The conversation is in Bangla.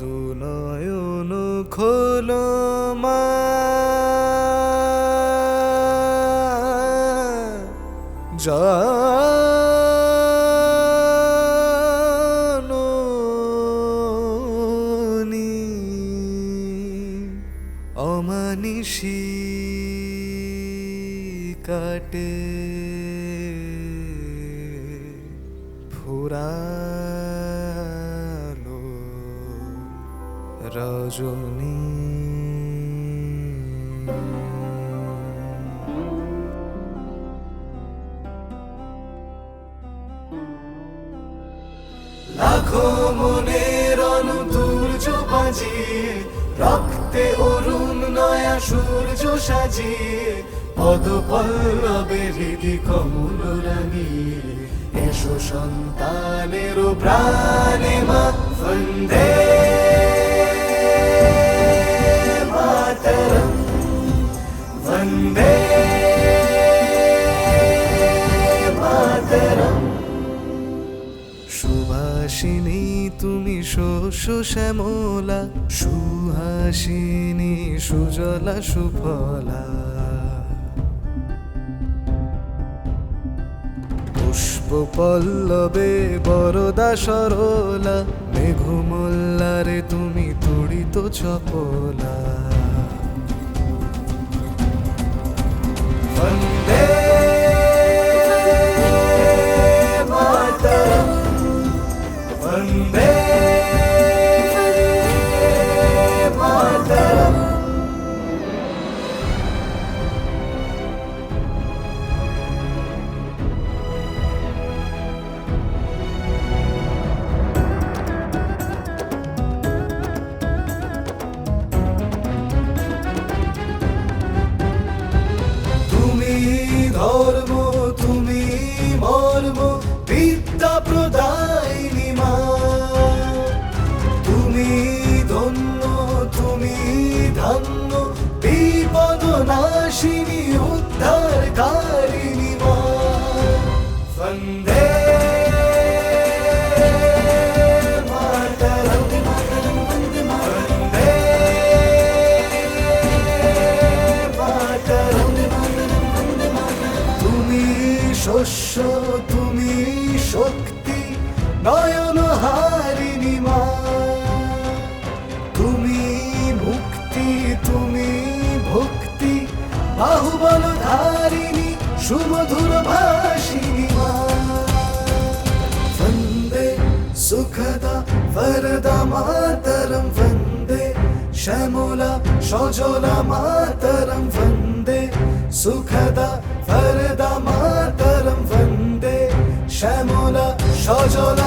দুনয়ন খোলো মা, জননী অমানিসি কাটে ফুরালো রজনী। লাখো মনের অনুদূর্য বাজিয়ে, রক্তে অরুণ নয়া সূর্য সাজিয়ে, পদ পল্লবে হৃদি কমল রাঙিয়ে, এসো সন্তানের প্রাণে মা, বন্দে মাতরম, বন্দে মাতরম। সুভাষিনী তুমি শস্য শ্যামলা, সুহাসিনী সুজলা সুফলা, পুষ্প পল্লবে বরদা সরলা, মেঘমল্লারে তুমি তড়িত চপলা। বন্দে মাতরম, বন্দে মাতরম। তুমি ধর্ম, তুমি মর্ম, বিদ্যা প্রদায়িনী মা। তুমি ধন্য, তুমি ধন্য, বিপদ নাশিনী উদ্ধারকারিণী মা। বন্দে মাতরম, বন্দে মাতরম। তুমি শস্য, তুমি শক্তি, নয়ন হারিণী মা। তুমি মুক্তি, তুমি ভক্তি, বাহুবল ধারিণী, সুমধুর ভাষিণী মা। বন্দে সুখদা বরদা মাতরম, বন্দে শ্যামলা সজলা মাতরম, বন্দে সুখদা বরদা মাতরম, বন্দে শ্যামলা সজলা